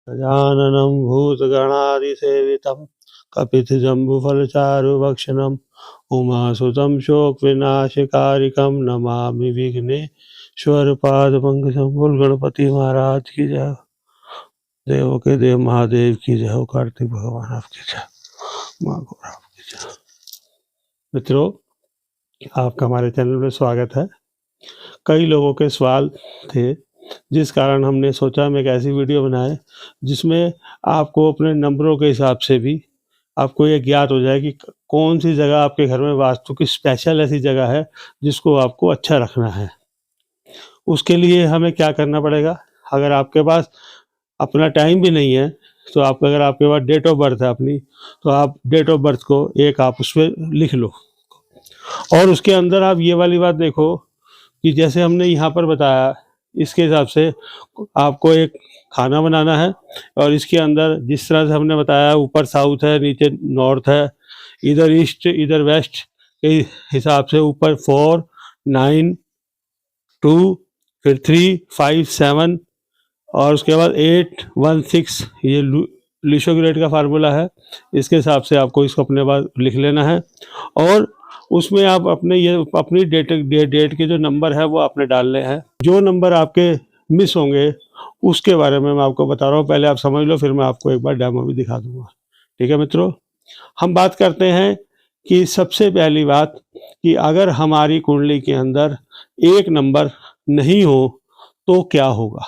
गजाननं भूतगणादिसेवितं कपितजम्बुफलचारुभक्षणम् उमासुतं शोकविनाशकारिकं नमामि विघ्नेश्वरपादपङ्कजं। बोल गणपति महाराज की जय। देवों के देव महादेव की जय हो। कार्तिक भगवान आपकी जय। माँ गौरा आपकी जय। मित्रों, आपका हमारे चैनल में स्वागत है। कई लोगों के सवाल थे, जिस कारण हमने सोचा हम एक ऐसी वीडियो बनाए जिसमें आपको अपने नंबरों के हिसाब से भी आपको ये ज्ञात हो जाए कि कौन सी जगह आपके घर में वास्तु की स्पेशल ऐसी जगह है जिसको आपको अच्छा रखना है। उसके लिए हमें क्या करना पड़ेगा? अगर आपके पास अपना टाइम भी नहीं है तो अगर आपके पास डेट ऑफ बर्थ है अपनी, तो आप डेट ऑफ बर्थ को एक आप उसमें लिख लो और उसके अंदर आप ये वाली बात देखो कि जैसे हमने यहाँ पर बताया इसके हिसाब से आपको एक खाना बनाना है। और इसके अंदर जिस तरह से हमने बताया, ऊपर साउथ है, नीचे नॉर्थ है, इधर ईस्ट इधर वेस्ट के हिसाब से ऊपर 4, 9, 2, फिर 3, 5, 7 और उसके बाद 8, 1, 6 ये लिशोग्रेड का फार्मूला है। इसके हिसाब से आपको इसको अपने पास लिख लेना है और उसमें आप अपने ये अपनी डेट के जो नंबर है वो आपने डालने हैं। जो नंबर आपके मिस होंगे उसके बारे में मैं आपको बता रहा हूँ, पहले आप समझ लो, फिर मैं आपको एक बार डेमो भी दिखा दूंगा। ठीक है मित्रों, हम बात करते हैं कि सबसे पहली बात कि अगर हमारी कुंडली के अंदर एक नंबर नहीं हो तो क्या होगा।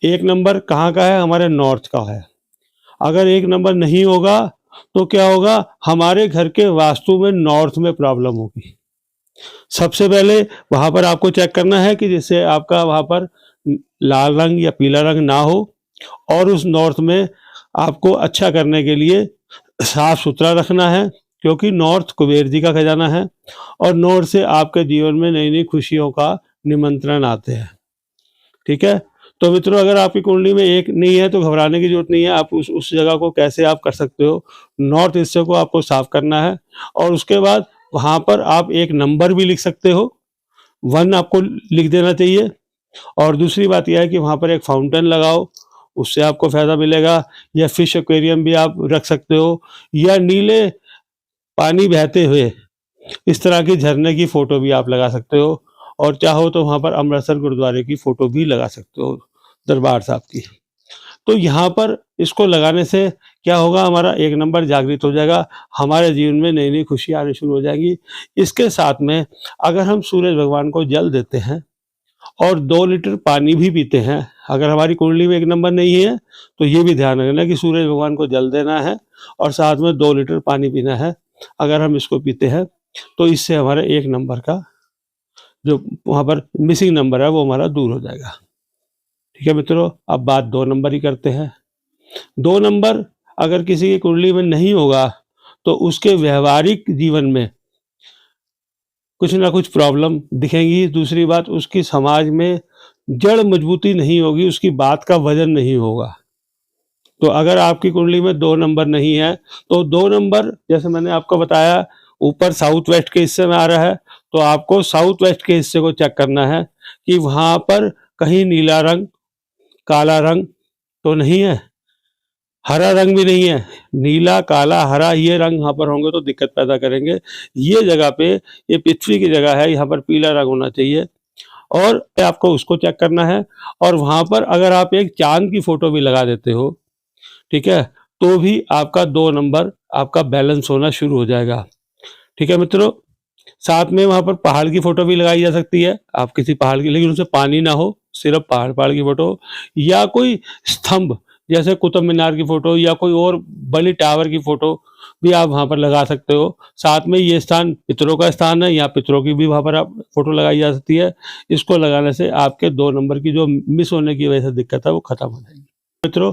एक नंबर कहाँ का है? हमारे नॉर्थ का है। अगर एक नंबर नहीं होगा तो क्या होगा? हमारे घर के वास्तु में नॉर्थ में प्रॉब्लम होगी। सबसे पहले वहां पर आपको चेक करना है कि जिससे आपका वहां पर लाल रंग या पीला रंग ना हो, और उस नॉर्थ में आपको अच्छा करने के लिए साफ सुथरा रखना है, क्योंकि नॉर्थ कुबेर जी का खजाना है और नॉर्थ से आपके जीवन में नई नई खुशियों का निमंत्रण आते हैं। ठीक है, तो मित्रों, अगर आपकी कुंडली में एक नहीं है तो घबराने की जरूरत नहीं है। आप उस जगह को कैसे आप कर सकते हो? नॉर्थ हिस्से को आपको साफ करना है और उसके बाद वहां पर आप एक नंबर भी लिख सकते हो, 1 आपको लिख देना चाहिए। और दूसरी बात यह है कि वहां पर एक फाउंटेन लगाओ, उससे आपको फायदा मिलेगा। या फिश एक्वेरियम भी आप रख सकते हो, या नीले पानी बहते हुए इस तरह की झरने की फोटो भी आप लगा सकते हो। और चाहो तो वहां पर अमृतसर गुरुद्वारे की फोटो भी लगा सकते हो, दरबार साहब की। तो यहाँ पर इसको लगाने से क्या होगा? हमारा एक नंबर जागृत हो जाएगा, हमारे जीवन में नई नई खुशी आनी शुरू हो जाएगी। इसके साथ में अगर हम सूरज भगवान को जल देते हैं और 2 लीटर पानी भी पीते हैं, अगर हमारी कुंडली में एक नंबर नहीं है तो ये भी ध्यान रखना कि सूरज भगवान को जल देना है और साथ में 2 लीटर पानी पीना है। अगर हम इसको पीते हैं तो इससे हमारे एक नंबर का जो वहां पर मिसिंग नंबर है वो हमारा दूर हो जाएगा। ठीक है मित्रों, अब बात 2 नंबर ही करते हैं। 2 नंबर अगर किसी की कुंडली में नहीं होगा तो उसके व्यवहारिक जीवन में कुछ ना कुछ प्रॉब्लम दिखेंगी। दूसरी बात, उसकी समाज में जड़ मजबूती नहीं होगी, उसकी बात का वजन नहीं होगा। तो अगर आपकी कुंडली में 2 नंबर नहीं है तो 2 नंबर, जैसे मैंने आपको बताया, ऊपर साउथ वेस्ट के हिस्से में आ रहा है, तो आपको साउथ वेस्ट के हिस्से को चेक करना है कि वहां पर कहीं नीला रंग, काला रंग तो नहीं है, हरा रंग भी नहीं है। नीला, काला, हरा ये रंग वहां पर होंगे तो दिक्कत पैदा करेंगे। ये जगह पे, ये पृथ्वी की जगह है, यहाँ पर पीला रंग होना चाहिए और आपको उसको चेक करना है। और वहां पर अगर आप एक चांद की फोटो भी लगा देते हो, ठीक है, तो भी आपका 2 नंबर आपका बैलेंस होना शुरू हो जाएगा। ठीक है मित्रों, साथ में वहां पर पहाड़ की फोटो भी लगाई जा सकती है। आप किसी पहाड़ की, लेकिन उसमें पानी ना हो, सिर्फ पहाड़ की फोटो, या कोई स्तंभ जैसे कुतुब मीनार की फोटो या कोई और बड़ी टावर की फोटो भी आप वहां पर लगा सकते हो। साथ में ये स्थान पितरों का स्थान है, यहाँ पितरों की भी वहां पर आप फोटो लगाई जा सकती है। इसको लगाने से आपके 2 नंबर की जो मिस होने की वजह से दिक्कत है वो खत्म हो जाएगी। मित्रों,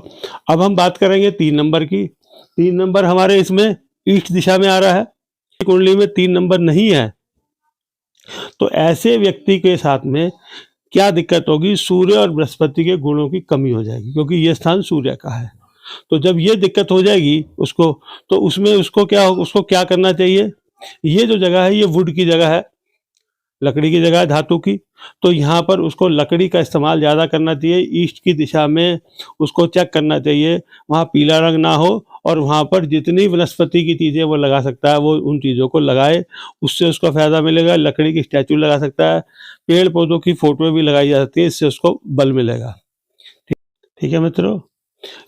अब हम बात करेंगे 3 नंबर की। 3 नंबर हमारे इसमें ईस्ट दिशा में आ रहा है। कुंडली में 3 नंबर नहीं है तो ऐसे व्यक्ति के साथ में क्या दिक्कत होगी? सूर्य और बृहस्पति के गुणों की कमी हो जाएगी, क्योंकि ये स्थान सूर्य का है। तो जब ये दिक्कत हो जाएगी उसको, तो उसमें उसको क्या करना चाहिए? ये जो जगह है ये वुड की जगह है, लकड़ी की जगह है धातु की, तो यहाँ पर उसको लकड़ी का इस्तेमाल ज़्यादा करना चाहिए। ईस्ट की दिशा में उसको चेक करना चाहिए, वहाँ पीला रंग ना हो, और वहाँ पर जितनी वनस्पति की चीज़ें वो लगा सकता है वो उन चीज़ों को लगाए, उससे उसको फ़ायदा मिलेगा। लकड़ी की स्टैचू लगा सकता है, पेड़ पौधों की फ़ोटो भी लगाई जा सकती है, इससे उसको बल मिलेगा। ठीक है मित्रों,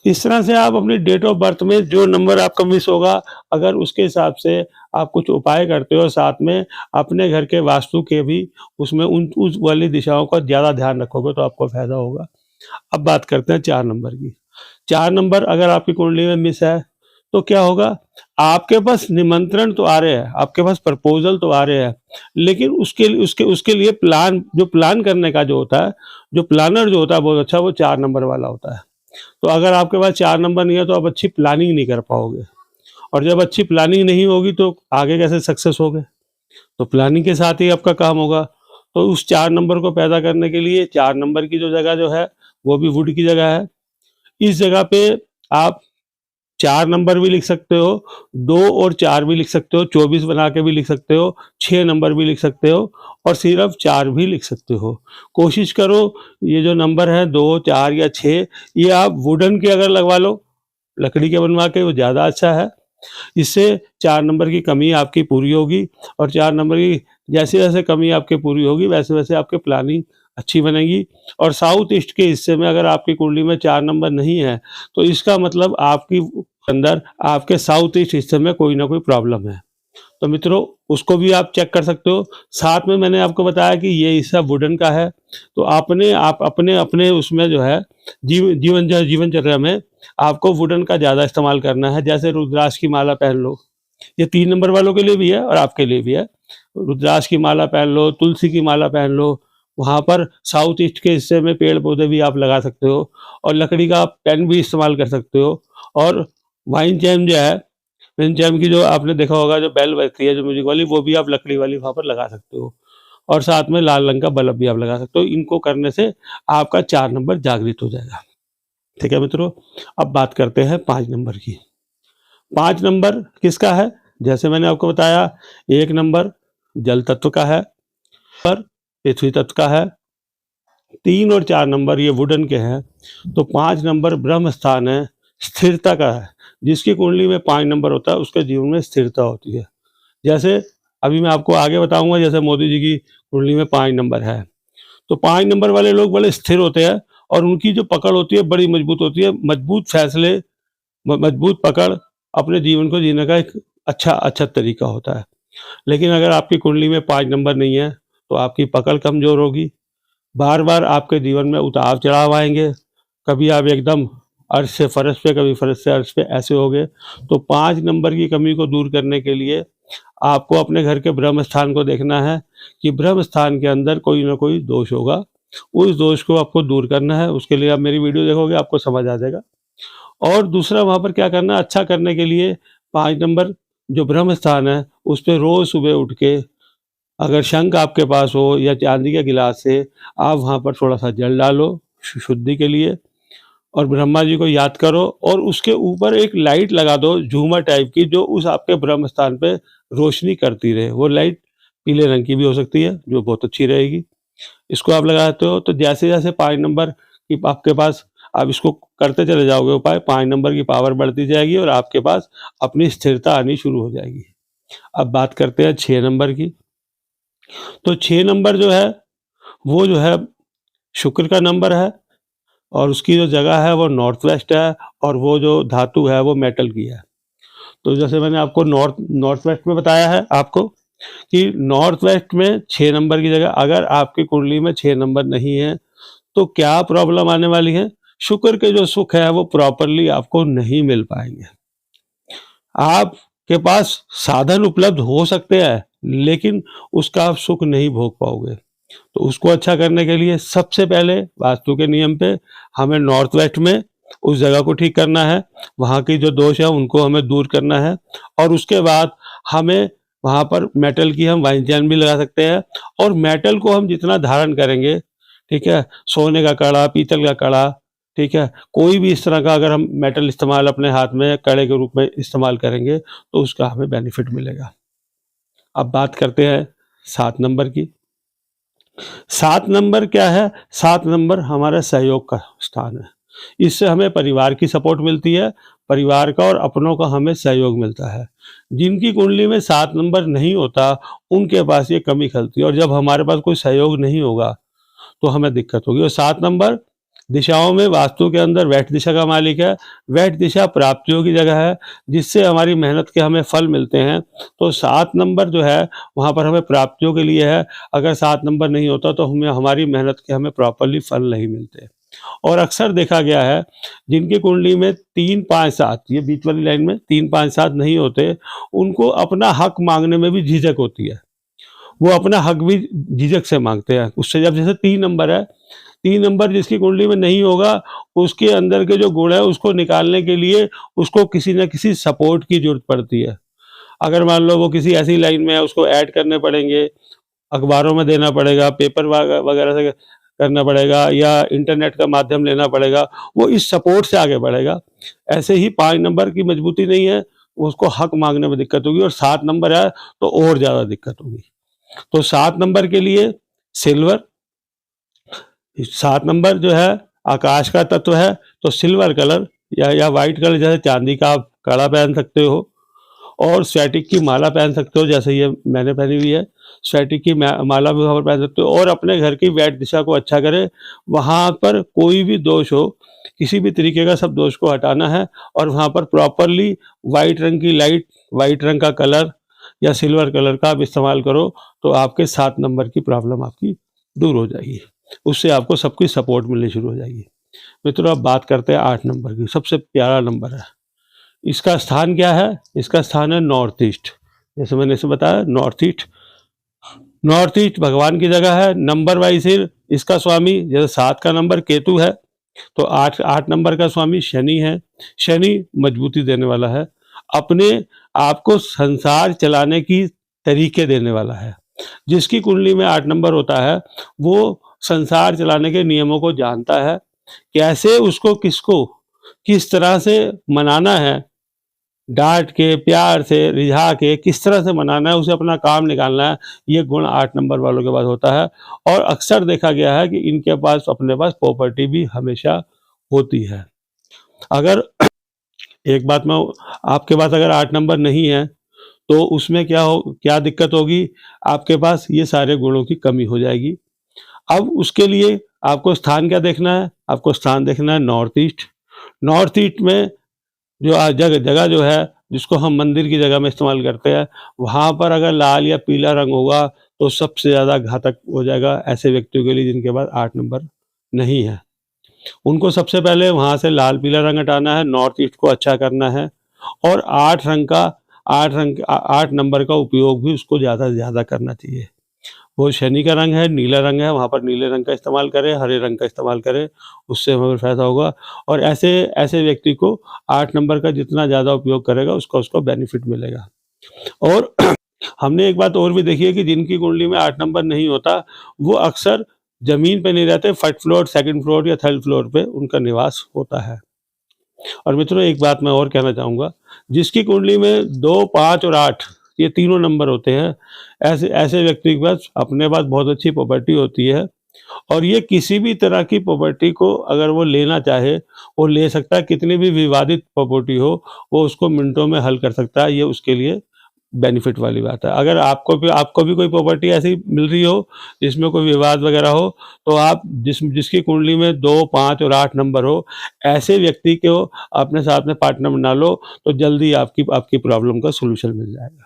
इस तरह से आप अपनी डेट ऑफ बर्थ में जो नंबर आपका मिस होगा, अगर उसके हिसाब से आप कुछ उपाय करते हो, साथ में अपने घर के वास्तु के भी उसमें उस वाली दिशाओं का ज़्यादा ध्यान रखोगे तो आपको फ़ायदा होगा। अब बात करते हैं 4 नंबर की। 4 नंबर अगर आपकी कुंडली में मिस है, तो क्या होगा? आपके पास निमंत्रण तो आ रहे हैं, आपके पास प्रपोज़ल तो आ रहे हैं, लेकिन उसके लिए प्लान करने का जो होता है, जो प्लानर जो होता है बहुत अच्छा, वो 4 नंबर वाला होता है। तो अगर आपके पास 4 नंबर नहीं है तो आप अच्छी प्लानिंग नहीं कर पाओगे, और जब अच्छी प्लानिंग नहीं होगी तो आगे कैसे सक्सेस होगे? तो प्लानिंग के साथ ही आपका काम होगा। तो उस 4 नंबर को पैदा करने के लिए 4 नंबर की जो जगह जो है, वो भी वुड की जगह है। इस जगह पे आप 4 नंबर भी लिख सकते हो, 2 और 4 भी लिख सकते हो, 24 बना के भी लिख सकते हो, 6 नंबर भी लिख सकते हो, और सिर्फ 4 भी लिख सकते हो। कोशिश करो ये जो नंबर है 2, 4 या 6, ये आप वुडन के अगर लगवा लो, लकड़ी के बनवा के, वो ज़्यादा अच्छा है। इससे 4 नंबर की कमी आपकी पूरी होगी, और 4 नंबर की जैसे-जैसे कमी आपकी पूरी होगी, वैसे-वैसे आपकी प्लानिंग अच्छी बनेगी। और साउथ ईस्ट के हिस्से में अगर आपकी कुंडली में 4 नंबर नहीं है, तो इसका मतलब आपकी अंदर आपके साउथ ईस्ट हिस्से में कोई ना कोई प्रॉब्लम है। तो मित्रों, उसको भी आप चेक कर सकते हो। साथ में मैंने आपको बताया कि ये हिस्सा वुडन का है, तो आप अपने उसमें जो है जीवनचर्या में आपको वुडन का ज़्यादा इस्तेमाल करना है। जैसे रुद्राक्ष की माला पहन लो, ये 3 नंबर वालों के लिए भी है और आपके लिए भी है। रुद्राक्ष की माला पहन लो, तुलसी की माला पहन लो, वहाँ पर साउथ ईस्ट के हिस्से में पेड़-पौधे भी आप लगा सकते हो, और लकड़ी का पेन भी इस्तेमाल कर सकते हो। और वाइन चैम जो है, वाइन चैम की जो आपने देखा होगा, जो बेल बजती है जो म्यूज़िक वाली, वो भी आप लकड़ी वाली वहाँ पर लगा सकते हो, और साथ में लाल रंग का बल्ब भी आप लगा सकते हो। इनको करने से आपका 4 नंबर जागृत हो जाएगा। ठीक है मित्रों, अब बात करते हैं 5 नंबर की। 5 नंबर किसका है? जैसे मैंने आपको बताया, 1 नंबर जल तत्व का है, पर पृथ्वी तत्व का है, 3 और 4 नंबर ये वुडन के हैं, तो 5 नंबर ब्रह्म स्थान है, स्थिरता का है। जिसकी कुंडली में 5 नंबर होता है, उसके जीवन में स्थिरता होती है। जैसे अभी मैं आपको आगे बताऊँगा, जैसे मोदी जी की कुंडली में 5 नंबर है, तो 5 नंबर वाले लोग बड़े स्थिर होते हैं, और उनकी जो पकड़ होती है बड़ी मजबूत होती है। मजबूत फैसले, मजबूत पकड़ अपने जीवन को जीने का एक अच्छा तरीका होता है। लेकिन अगर आपकी कुंडली में 5 नंबर नहीं है, तो आपकी पकड़ कमज़ोर होगी, बार-बार आपके जीवन में उतार-चढ़ाव आएँगे, कभी आप एकदम अर्श से फ़र्श पे, कभी फ़र्श से अर्श पे, ऐसे हो गए। तो 5 नंबर की कमी को दूर करने के लिए आपको अपने घर के ब्रह्म स्थान को देखना है कि ब्रह्म स्थान के अंदर कोई ना कोई दोष होगा, उस दोष को आपको दूर करना है। उसके लिए आप मेरी वीडियो देखोगे, आपको समझ आ जाएगा। और दूसरा वहाँ पर क्या करना है, अच्छा करने के लिए 5 नंबर जो ब्रह्म स्थान है, उस पे रोज़ सुबह उठ के, अगर शंख आपके पास हो या चांदी के गिलास से, आप वहाँ पर थोड़ा-सा जल डालो शुद्धि के लिए, और ब्रह्मा जी को याद करो, और उसके ऊपर एक लाइट लगा दो झूमर टाइप की, जो उस आपके ब्रह्म स्थान पे रोशनी करती रहे। वो लाइट पीले रंग की भी हो सकती है, जो बहुत अच्छी रहेगी। इसको आप लगाते हो, तो जैसे-जैसे 5 नंबर की आपके पास, आप इसको करते चले जाओगे उपाय, 5 नंबर की पावर बढ़ती जाएगी और आपके पास अपनी स्थिरता आनी शुरू हो जाएगी। अब बात करते हैं 6 नंबर की। तो 6 नंबर जो है, वो जो है शुक्र का नंबर है, और उसकी जो जगह है वो नॉर्थ वेस्ट है, और वो जो धातु है वो मेटल की है। तो जैसे मैंने आपको नॉर्थ वेस्ट में बताया है आपको, कि नॉर्थ वेस्ट में 6 नंबर की जगह, अगर आपकी कुंडली में 6 नंबर नहीं है, तो क्या प्रॉब्लम आने वाली है? शुक्र के जो सुख है वो प्रॉपरली आपको नहीं मिल पाएँगे। आपके पास साधन उपलब्ध हो सकते हैं, लेकिन उसका आप सुख नहीं भोग पाओगे। तो उसको अच्छा करने के लिए सबसे पहले वास्तु के नियम पे हमें नॉर्थ वेस्ट में उस जगह को ठीक करना है, वहाँ की जो दोष है उनको हमें दूर करना है, और उसके बाद हमें वहाँ पर मेटल की हम वाइन चैन भी लगा सकते हैं, और मेटल को हम जितना धारण करेंगे, ठीक है, सोने का कड़ा, पीतल का कड़ा, ठीक है, कोई भी इस तरह का अगर हम मेटल इस्तेमाल अपने हाथ में कड़े के रूप में इस्तेमाल करेंगे, तो उसका हमें बेनिफिट मिलेगा। अब बात करते हैं 7 नंबर की। 7 नंबर क्या है? 7 नंबर हमारा सहयोग का स्थान है। इससे हमें परिवार की सपोर्ट मिलती है, परिवार का और अपनों का हमें सहयोग मिलता है। जिनकी कुंडली में 7 नंबर नहीं होता, उनके पास ये कमी खलती है और जब हमारे पास कोई सहयोग नहीं होगा, तो हमें दिक्कत होगी। और 7 नंबर दिशाओं में वास्तु के अंदर वैट दिशा का मालिक है। वैट दिशा प्राप्तियों की जगह है, जिससे हमारी मेहनत के हमें फल मिलते हैं। तो 7 नंबर जो है, वहाँ पर हमें प्राप्तियों के लिए है। अगर 7 नंबर नहीं होता तो हमें हमारी मेहनत के हमें प्रॉपर्ली फल नहीं मिलते। और अक्सर देखा गया है, जिनकी कुंडली में 3, 5, 7 ये बीच वाली लाइन में 3, 5, 7 नहीं होते, उनको अपना हक माँगने में भी झिझक होती है। वो अपना हक भी झिझक से माँगते हैं। उससे जब जैसे 3 नंबर है, 3 नंबर जिसकी कुंडली में नहीं होगा, उसके अंदर के जो गुण है उसको निकालने के लिए उसको किसी न किसी सपोर्ट की ज़रूरत पड़ती है। अगर मान लो वो किसी ऐसी लाइन में है, उसको ऐड करने पड़ेंगे, अखबारों में देना पड़ेगा, पेपर वगैरह से करना पड़ेगा या इंटरनेट का माध्यम लेना पड़ेगा, वो इस सपोर्ट से आगे बढ़ेगा। ऐसे ही 5 नंबर की मजबूती नहीं है, उसको हक माँगने में दिक्कत होगी और 7 नंबर है तो और ज़्यादा दिक्कत होगी। तो 7 नंबर के लिए सिल्वर, 7 नंबर जो है आकाश का तत्व है, तो सिल्वर कलर या व्हाइट कलर, जैसे चांदी का आप कड़ा पहन सकते हो और स्फटिक की माला पहन सकते हो, जैसे ये मैंने पहनी हुई है। स्फटिक की माला भी वहाँ पर पहन सकते हो और अपने घर की वैट दिशा को अच्छा करें। वहाँ पर कोई भी दोष हो, किसी भी तरीके का सब दोष को हटाना है और वहाँ पर प्रॉपरली व्हाइट रंग की लाइट, व्हाइट रंग का कलर या सिल्वर कलर का आप इस्तेमाल करो, तो आपके 7 नंबर की प्रॉब्लम आपकी दूर हो जाएगी। उससे आपको सबकी सपोर्ट मिलनी शुरू हो जाएगी। मित्रों, अब बात करते हैं 8 नंबर की। सबसे प्यारा नंबर है। इसका स्थान क्या है? इसका स्थान है नॉर्थ ईस्ट। जैसे मैंने इसे बताया, नॉर्थ ईस्ट, नॉर्थ ईस्ट भगवान की जगह है। नंबर वाइज इसका स्वामी, जैसे 7 का नंबर केतु है, तो 8 नंबर का स्वामी शनि है। शनि मजबूती देने वाला है, अपने आपको संसार चलाने की तरीके देने वाला है। जिसकी कुंडली में 8 नंबर होता है, वो संसार चलाने के नियमों को जानता है, कैसे उसको किसको किस तरह से मनाना है, डांट के, प्यार से, रिझा के किस तरह से मनाना है, उसे अपना काम निकालना है। ये गुण 8 नंबर वालों के पास होता है और अक्सर देखा गया है कि इनके पास अपने पास प्रॉपर्टी भी हमेशा होती है। अगर एक बात मैं, आपके पास अगर 8 नंबर नहीं है तो उसमें क्या दिक्कत होगी? आपके पास ये सारे गुणों की कमी हो जाएगी। अब उसके लिए आपको स्थान क्या देखना है? आपको स्थान देखना है नॉर्थ ईस्ट। नॉर्थ ईस्ट में जो जगह जो है, जिसको हम मंदिर की जगह में इस्तेमाल करते हैं, वहाँ पर अगर लाल या पीला रंग होगा तो सबसे ज़्यादा घातक हो जाएगा ऐसे व्यक्तियों के लिए जिनके पास 8 नंबर नहीं है। उनको सबसे पहले वहाँ से लाल पीला रंग हटाना है, नॉर्थ ईस्ट को अच्छा करना है और 8 नंबर का उपयोग भी उसको ज़्यादा से ज़्यादा करना चाहिए। वो शनि का रंग है, नीला रंग है, वहाँ पर नीले रंग का इस्तेमाल करें, हरे रंग का इस्तेमाल करें, उससे हमें फ़ायदा होगा। और ऐसे ऐसे व्यक्ति को 8 नंबर का जितना ज़्यादा उपयोग करेगा, उसको बेनिफिट मिलेगा। और हमने एक बात और भी देखी है कि जिनकी कुंडली में 8 नंबर नहीं होता, वो अक्सर ज़मीन पे नहीं रहते, फर्स्ट फ्लोर, सेकंड फ्लोर या थर्ड फ्लोर पे उनका निवास होता है। और मित्रों, एक बात मैं और कहना चाहूँगा, जिसकी कुंडली में 2, 5 और 8 ये तीनों नंबर होते हैं, ऐसे ऐसे व्यक्ति के पास अपने पास बहुत अच्छी प्रॉपर्टी होती है और ये किसी भी तरह की प्रॉपर्टी को अगर वो लेना चाहे, वो ले सकता है। कितनी भी विवादित प्रॉपर्टी हो, वो उसको मिनटों में हल कर सकता है। ये उसके लिए बेनिफिट वाली बात है। अगर आपको भी कोई प्रॉपर्टी ऐसी मिल रही हो जिसमें कोई विवाद वगैरह हो, तो आप जिसकी कुंडली में 2, 5 और 8 नंबर हो, ऐसे व्यक्ति को अपने साथ में पार्टनर बना लो, तो जल्दी आपकी प्रॉब्लम का सॉल्यूशन मिल जाएगा।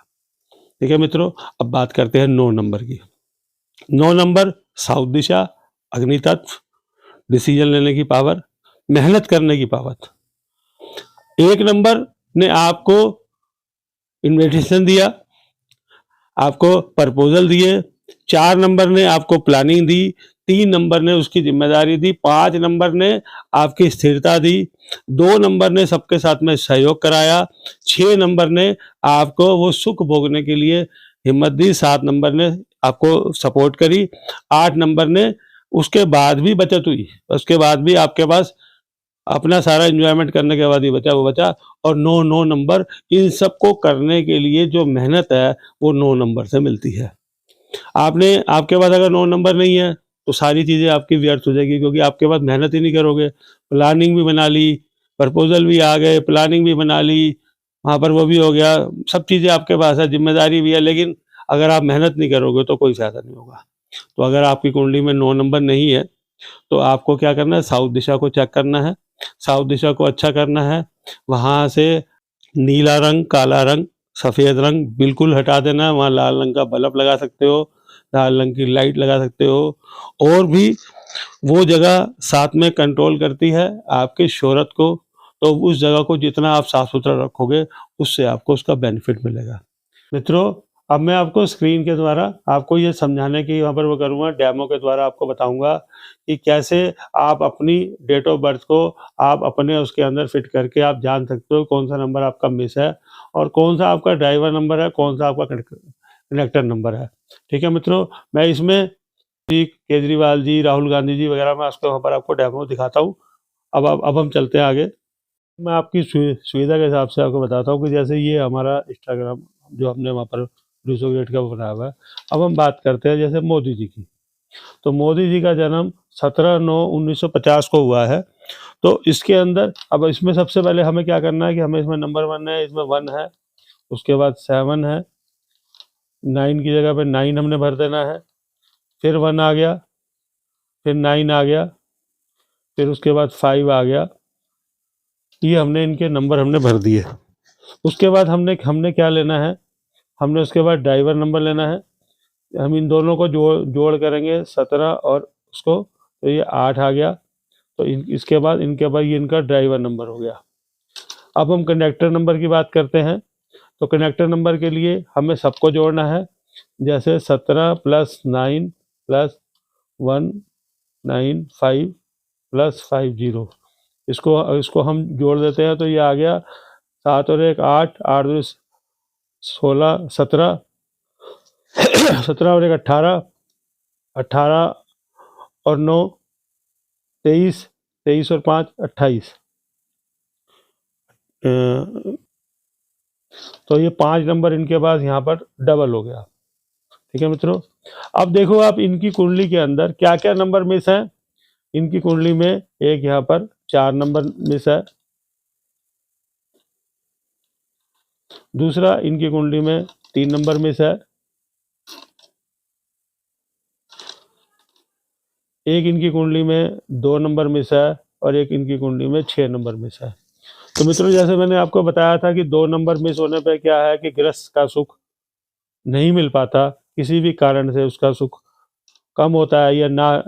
ठीक है मित्रों, अब बात करते हैं 9 नंबर की। 9 नंबर साउथ दिशा, अग्नि तत्व, डिसीजन लेने की पावर, मेहनत करने की पावर। 1 नंबर ने आपको इन्विटेशन दिया, आपको प्रपोजल दिए, 4 नंबर ने आपको प्लानिंग दी, 3 नंबर ने उसकी जिम्मेदारी दी, 5 नंबर ने आपकी स्थिरता दी, 2 नंबर ने सबके साथ में सहयोग कराया, 6 नंबर ने आपको वो सुख भोगने के लिए हिम्मत दी, 7 नंबर ने आपको सपोर्ट करी, 8 नंबर ने उसके बाद भी बचत हुई, उसके बाद भी आपके पास अपना सारा एंजॉयमेंट करने के बाद ही बचा वो बचा। और 9 नंबर, इन सबको करने के लिए जो मेहनत है वो 9 नंबर से मिलती है। आपने आपके पास अगर 9 नंबर नहीं है तो सारी चीज़ें आपकी व्यर्थ हो जाएगी, क्योंकि आपके पास मेहनत ही नहीं करोगे। प्लानिंग भी बना ली, प्रपोज़ल भी आ गए, प्लानिंग भी बना ली, वहाँ पर वो भी हो गया, सब चीज़ें आपके पास है, ज़िम्मेदारी भी है, लेकिन अगर आप मेहनत नहीं करोगे तो कोई फ़ायदा नहीं होगा। तो अगर आपकी कुंडली में 9 नंबर नहीं है, तो आपको क्या करना है, साउथ दिशा को चेक करना है, साउथ दिशा को अच्छा करना है। वहाँ से नीला रंग, काला रंग, सफ़ेद रंग बिल्कुल हटा देना है, वहाँ लाल रंग का बल्ब लगा सकते हो, लाल रंग की लाइट लगा सकते हो। और भी वो जगह साथ में कंट्रोल करती है आपकी शोहरत को, तो उस जगह को जितना आप साफ-सुथरा रखोगे, उससे आपको उसका बेनिफिट मिलेगा। मित्रों, अब मैं आपको स्क्रीन के द्वारा आपको ये समझाने की यहाँ पर वो करूँगा, डेमो के द्वारा आपको बताऊँगा कि कैसे आप अपनी डेट ऑफ बर्थ को आप अपने उसके अंदर फिट करके आप जान सकते हो कौन-सा नंबर आपका मिस है और कौन-सा आपका ड्राइवर नंबर है, कौन-सा आपका कनेक्टर नंबर है। ठीक है मित्रों, मैं इसमें जी केजरीवाल जी, राहुल गांधी जी वगैरह मैं उसके वहाँ पर आपको डेमो दिखाता हूँ। अब हम चलते हैं आगे। मैं आपकी सुविधा के हिसाब से आपको बताता हूँ कि जैसे ये हमारा इंस्टाग्राम जो हमने वहाँ पर दूसरों गेट का बनाया हुआ है। अब हम बात करते हैं जैसे मोदी जी की। तो मोदी जी का जन्म 17/9/1950 को हुआ है। तो इसके अंदर अब इसमें सबसे पहले हमें क्या करना है कि हमें इसमें नंबर 1 है, इसमें 1 है, उसके बाद 7 है, 9 की जगह पे 9 हमने भर देना है, फिर 1 आ गया, फिर 9 आ गया, फिर उसके बाद 5 आ गया। ये हमने इनके नंबर हमने भर दिए। उसके बाद हमने क्या लेना है, हमने उसके बाद ड्राइवर नंबर लेना है। हम इन दोनों को जोड़ करेंगे 17 और उसको, तो ये 8 आ गया। तो इसके बाद ये इनका ड्राइवर नंबर हो गया। अब हम कंडक्टर नंबर की बात करते हैं। तो कंडक्टर नंबर के लिए हमें सबको जोड़ना है, जैसे 17 + 9 + 1 9 5 + 5 0। इसको हम जोड़ देते हैं, तो ये आ गया 7 और 1 8, 8 2 16 17 17 और 1 18, 18 और 9 23, 23 और 5 28। तो ये 5 नंबर इनके पास यहाँ पर डबल हो गया। ठीक है मित्रों, अब देखो आप इनकी कुंडली के अंदर क्या क्या नंबर मिस है। इनकी कुंडली में एक यहाँ पर 4 नंबर मिस है। दूसरा, इनकी कुंडली में 3 नंबर मिस है। एक इनकी कुंडली में 2 नंबर मिस है और एक इनकी कुंडली में 6 नंबर मिस है। तो मित्रों, जैसे मैंने आपको बताया था कि 2 नंबर मिस होने पे क्या है कि गृहस्थ का सुख नहीं मिल पाता, किसी भी कारण से उसका सुख कम होता है या ना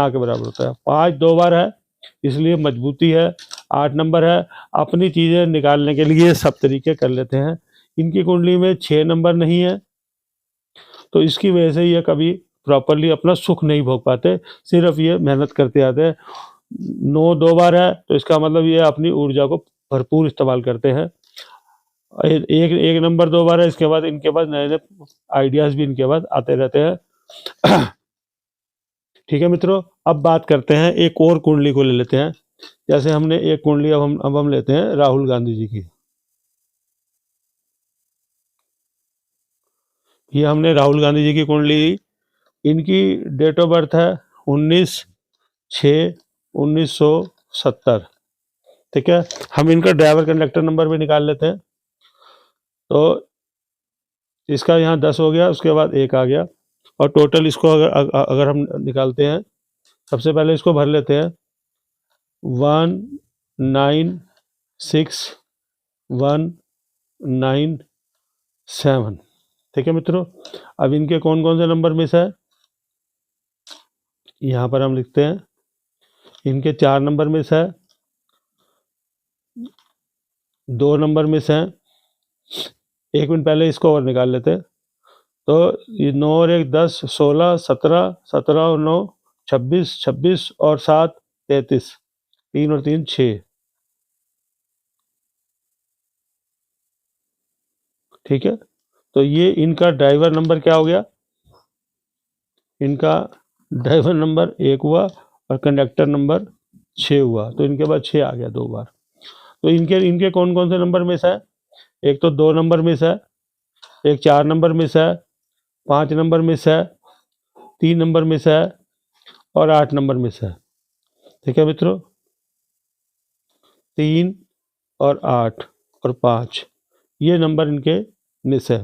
के बराबर होता है। 5 2 बार है, इसलिए मजबूती है। 8 नंबर है, अपनी चीज़ें निकालने के लिए सब तरीके कर लेते हैं। इनकी कुंडली में 6 नंबर नहीं है, तो इसकी वजह से ये कभी प्रॉपर्ली अपना सुख नहीं भोग पाते, सिर्फ ये मेहनत करते आते हैं। 9 2 बार है, तो इसका मतलब ये अपनी ऊर्जा को भरपूर इस्तेमाल करते हैं। एक एक नंबर 2 बार है, इसके बाद इनके पास नए नए आइडियाज़ भी इनके पास आते रहते हैं। ठीक है मित्रों, अब बात करते हैं एक और कुंडली को ले लेते हैं। जैसे हमने एक कुंडली अब हम लेते हैं राहुल गांधी जी की। ये हमने राहुल गांधी जी की कुंडली ली। इनकी डेट ऑफ बर्थ है 19/6/1970। ठीक है, हम इनका ड्राइवर कंडक्टर नंबर भी निकाल लेते हैं। तो इसका यहाँ 10 हो गया, उसके बाद 1 आ गया, और टोटल इसको अगर हम निकालते हैं, सबसे पहले इसको भर लेते हैं 1 9 6 1 9 7। ठीक है मित्रों, अब इनके कौन कौन से नंबर मिस है, यहाँ पर हम लिखते हैं। इनके 4 नंबर मिस है, 2 नंबर मिस हैं। 1 मिनट पहले इसको और निकाल लेते हैं। तो ये 9 और 1 10 16 17 17 और 9 26 26 और 7 33, 3 और 3 6। ठीक है, तो ये इनका ड्राइवर नंबर क्या हो गया, इनका ड्राइवर नंबर 1 हुआ और कंडक्टर नंबर 6 हुआ, तो इनके पास 6 आ गया 2 बार। तो इनके कौन कौन से नंबर मिस है, एक तो 2 नंबर मिस है, एक 4 नंबर मिस है, 5 नंबर मिस है, 3 नंबर मिस है और 8 नंबर मिस है। ठीक है मित्रों, 3 और 8 और 5 ये नंबर इनके मिस है।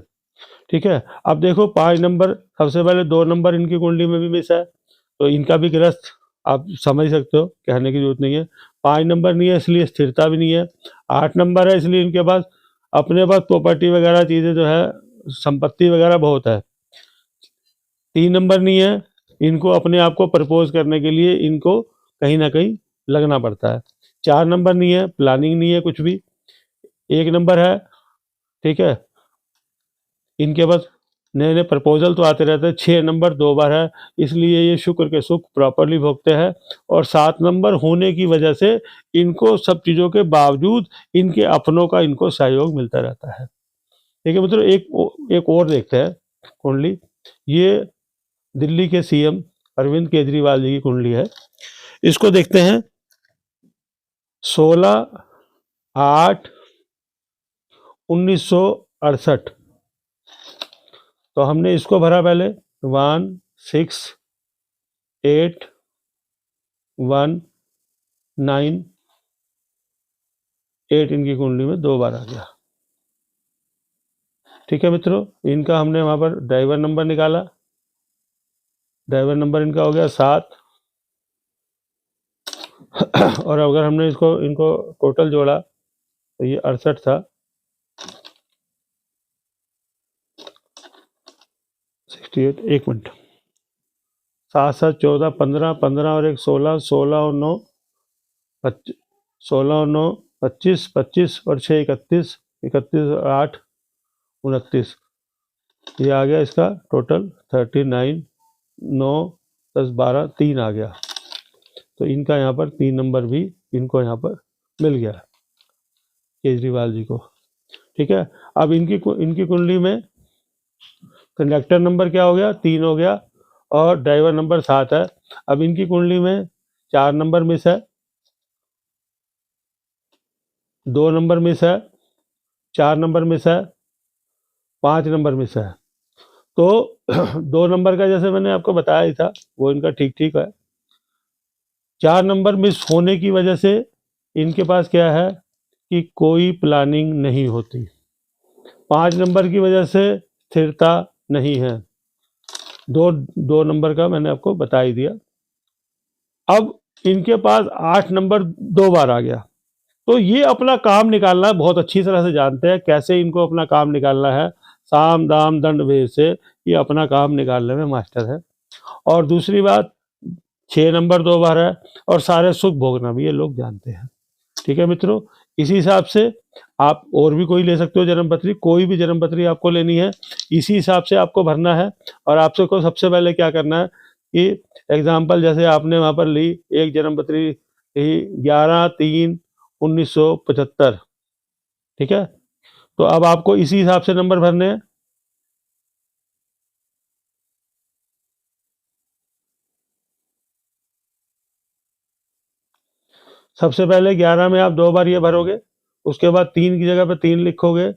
ठीक है, अब देखो 5 नंबर, सबसे पहले 2 नंबर इनकी कुंडली में भी मिस है, तो इनका भी ग्रस्त आप समझ सकते हो, कहने की जरूरत नहीं है। 5 नंबर नहीं है इसलिए स्थिरता भी नहीं है। 8 नंबर है इसलिए इनके पास अपने पास प्रॉपर्टी वगैरह चीज़ें जो है, संपत्ति वगैरह बहुत है। 3 नंबर नहीं है, इनको अपने आप को प्रपोज करने के लिए इनको कहीं ना कहीं लगना पड़ता है। 4 नंबर नहीं है, प्लानिंग नहीं है कुछ भी। 1 नंबर है, ठीक है, इनके पास नए नए प्रपोजल तो आते रहते हैं। 6 नंबर 2 बार है, इसलिए ये शुक्र के सुख प्रॉपरली भोगते हैं। और 7 नंबर होने की वजह से इनको सब चीज़ों के बावजूद इनके अपनों का इनको सहयोग मिलता रहता है। ठीक है मित्रों, एक और देखते हैं कुंडली। ये दिल्ली के सीएम अरविंद केजरीवाल जी की कुंडली है। इसको देखते हैं। 16/8/1968। तो हमने इसको भरा पहले 1 6 8 1 9 8 इनकी कुंडली में 2 बार आ गया। ठीक है मित्रों, इनका हमने वहां पर ड्राइवर नंबर निकाला। ड्राइवर नंबर इनका हो गया 7। और अगर हमने इनको टोटल जोड़ा तो ये 68 था। 68, एक मिनट, 7 7 14 15 15 और 1 16 16 और 9 25, 16 और 9 25 25 और 6 31 31 और 8 29। ये आ गया इसका टोटल 39। 9 10 12 3 आ गया। तो इनका यहाँ पर 3 नंबर भी इनको यहाँ पर मिल गया केजरीवाल जी को। ठीक है, अब इनकी कुंडली में कंडक्टर नंबर क्या हो गया, 3 हो गया और ड्राइवर नंबर 7 है। अब इनकी कुंडली में 4 नंबर मिस है, 2 नंबर मिस है, 4 नंबर मिस है, 5 नंबर मिस है। तो 2 नंबर का जैसे मैंने आपको बताया ही था वो इनका ठीक ठीक है। 4 नंबर मिस होने की वजह से इनके पास क्या है कि कोई प्लानिंग नहीं होती। 5 नंबर की वजह से स्थिरता नहीं है। दो नंबर का मैंने आपको बता ही दिया। अब इनके पास 8 नंबर 2 बार आ गया। तो ये अपना काम निकालना बहुत अच्छी तरह से जानते हैं, कैसे इनको अपना काम निकालना है। साम दाम दंड भेद से ये अपना काम निकालने में मास्टर है। और दूसरी बात, 6 नंबर 2 बार है और सारे सुख भोगना भी ये लोग जानते हैं। ठीक है मित्रों, इसी हिसाब से आप और भी कोई ले सकते हो जन्म पत्री, कोई भी जन्म पत्री आपको लेनी है इसी हिसाब से आपको भरना है। और आपसे को सबसे पहले क्या करना है कि एग्जाम्पल जैसे आपने वहाँ पर ली एक जन्म पत्री 11/3/1975। ठीक है, तो अब आपको इसी हिसाब से नंबर भरने हैं। सबसे पहले 11 में आप 2 बार ये भरोगे, उसके बाद 3 की जगह पर 3 लिखोगे,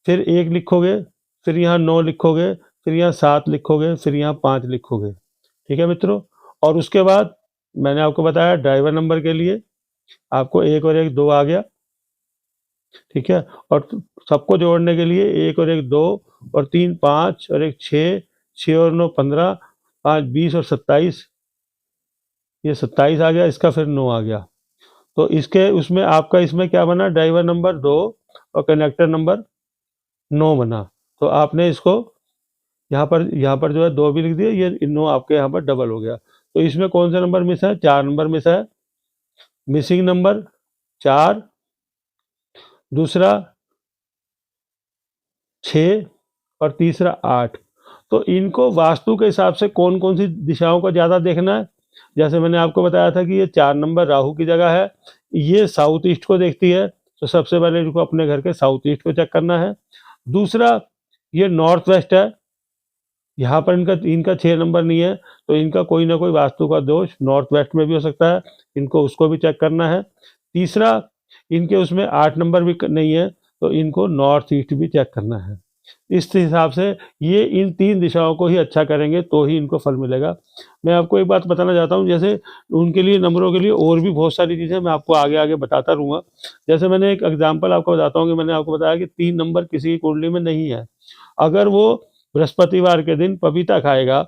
फिर 1 लिखोगे, फिर यहाँ 9 लिखोगे, फिर यहाँ 7 लिखोगे, फिर यहाँ 5 लिखोगे। ठीक है मित्रों, और उसके बाद मैंने आपको बताया ड्राइवर नंबर के लिए आपको 1 और 1 2 आ गया। ठीक है, और सबको जोड़ने के लिए 1 और 1 2 और 3 5 और 1 6, 6 और 9 15, 5 20 और 27, ये 27 आ गया, इसका फिर 9 आ गया। तो इसके उसमें आपका इसमें क्या बना, ड्राइवर नंबर 2 और कंडक्टर नंबर 9 बना। तो आपने इसको यहाँ पर जो है 2 भी लिख दिया, ये 9 आपके यहाँ पर डबल हो गया। तो इसमें कौन सा नंबर मिस है, 4 नंबर मिस है। मिसिंग नंबर 4, दूसरा 6 और तीसरा 8। तो इनको वास्तु के हिसाब से कौन कौन सी दिशाओं का ज़्यादा देखना है। जैसे मैंने आपको बताया था कि ये 4 नंबर राहु की जगह है, ये साउथ ईस्ट को देखती है। तो सबसे पहले इनको अपने घर के साउथ ईस्ट को चेक करना है। दूसरा, ये नॉर्थ वेस्ट है, यहाँ पर इनका 6 नंबर नहीं है, तो इनका कोई ना कोई वास्तु का दोष नॉर्थ वेस्ट में भी हो सकता है, इनको उसको भी चेक करना है। तीसरा, इनके उसमें 8 नंबर भी नहीं है, तो इनको नॉर्थ ईस्ट भी चेक करना है। इस हिसाब से ये इन 3 दिशाओं को ही अच्छा करेंगे तो ही इनको फल मिलेगा। मैं आपको एक बात बताना चाहता हूँ, जैसे उनके लिए नंबरों के लिए और भी बहुत सारी चीज़ें मैं आपको आगे-आगे बताता रहूँगा। जैसे मैंने एक एग्ज़ाम्पल आपको बताता हूँ कि मैंने आपको बताया कि 3 नंबर किसी की कुंडली में नहीं है। अगर वो बृहस्पतिवार के दिन पपीता खाएगा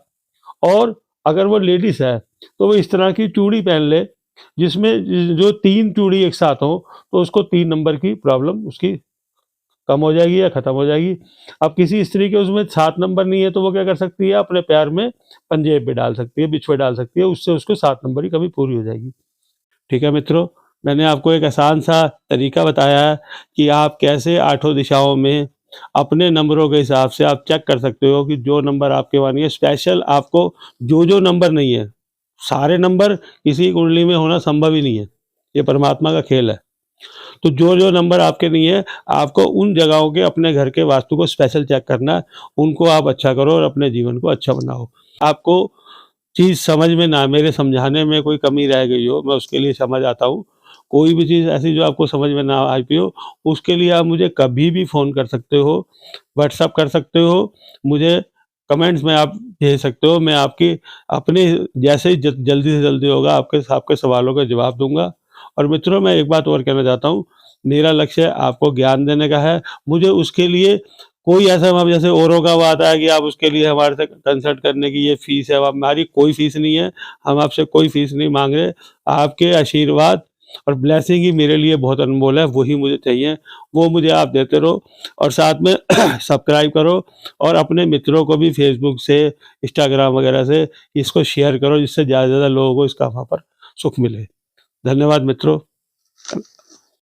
और अगर वो लेडीज़ है, तो वो इस तरह की चूड़ी पहन ले, जिसमें जो 3 चूड़ी एक साथ हों, तो उसको 3 नंबर की प्रॉब्लम उसकी कम हो जाएगी या खत्म हो जाएगी। अब किसी स्त्री के उसमें 7 नंबर नहीं है तो वो क्या कर सकती है, अपने पैर में पंजेब भी डाल सकती है, बिछुए डाल सकती है, उससे उसको 7 नंबर की कमी पूरी हो जाएगी। ठीक है मित्रों, मैंने आपको एक आसान-सा तरीका बताया है कि आप कैसे आठों दिशाओं में अपने नंबरों के हिसाब से आप चेक कर सकते हो कि जो नंबर आपके मानिए स्पेशल आपको जो-जो नंबर नहीं है, सारे नंबर किसी की कुंडली में होना संभव ही नहीं है। ये परमात्मा का खेल है। तो जो-जो नंबर आपके नहीं है, आपको उन जगहों के अपने घर के वास्तु को स्पेशल चेक करना है, उनको आप अच्छा करो और अपने जीवन को अच्छा बनाओ। आपको चीज़ समझ में ना मेरे समझाने में कोई कमी रह गई हो, मैं उसके लिए समझ आता हूँ। कोई भी चीज़ ऐसी जो आपको समझ में ना आई पी हो, उसके लिए आप मुझे कभी भी फ़ोन कर सकते हो, व्हाट्सएप कर सकते हो, मुझे कमेंट्स में आप भेज सकते हो। मैं आपकी अपने जैसे ही ज जल्दी से जल्दी होगा आपके सवालों का जवाब दूँगा। और मित्रों, मैं एक बात और कहना चाहता हूँ, मेरा लक्ष्य आपको ज्ञान देने का है। मुझे उसके लिए कोई ऐसा अब जैसे औरों का वो आता है कि आप उसके लिए हमारे से कंसल्ट करने की ये फ़ीस है, अब हमारी कोई फ़ीस नहीं है, हम आपसे कोई फ़ीस नहीं माँग रहे। आपके आशीर्वाद और ब्लेसिंग ही मेरे लिए बहुत अनमोल है, वही मुझे चाहिए, वो मुझे आप देते रहो और साथ में सब्सक्राइब करो और अपने मित्रों को भी फ़ेसबुक से, इंस्टाग्राम वगैरह से इसको शेयर करो, जिससे ज़्यादा से ज़्यादा लोगों को इसका वहाँ पर सुख मिले। धन्यवाद मित्रों।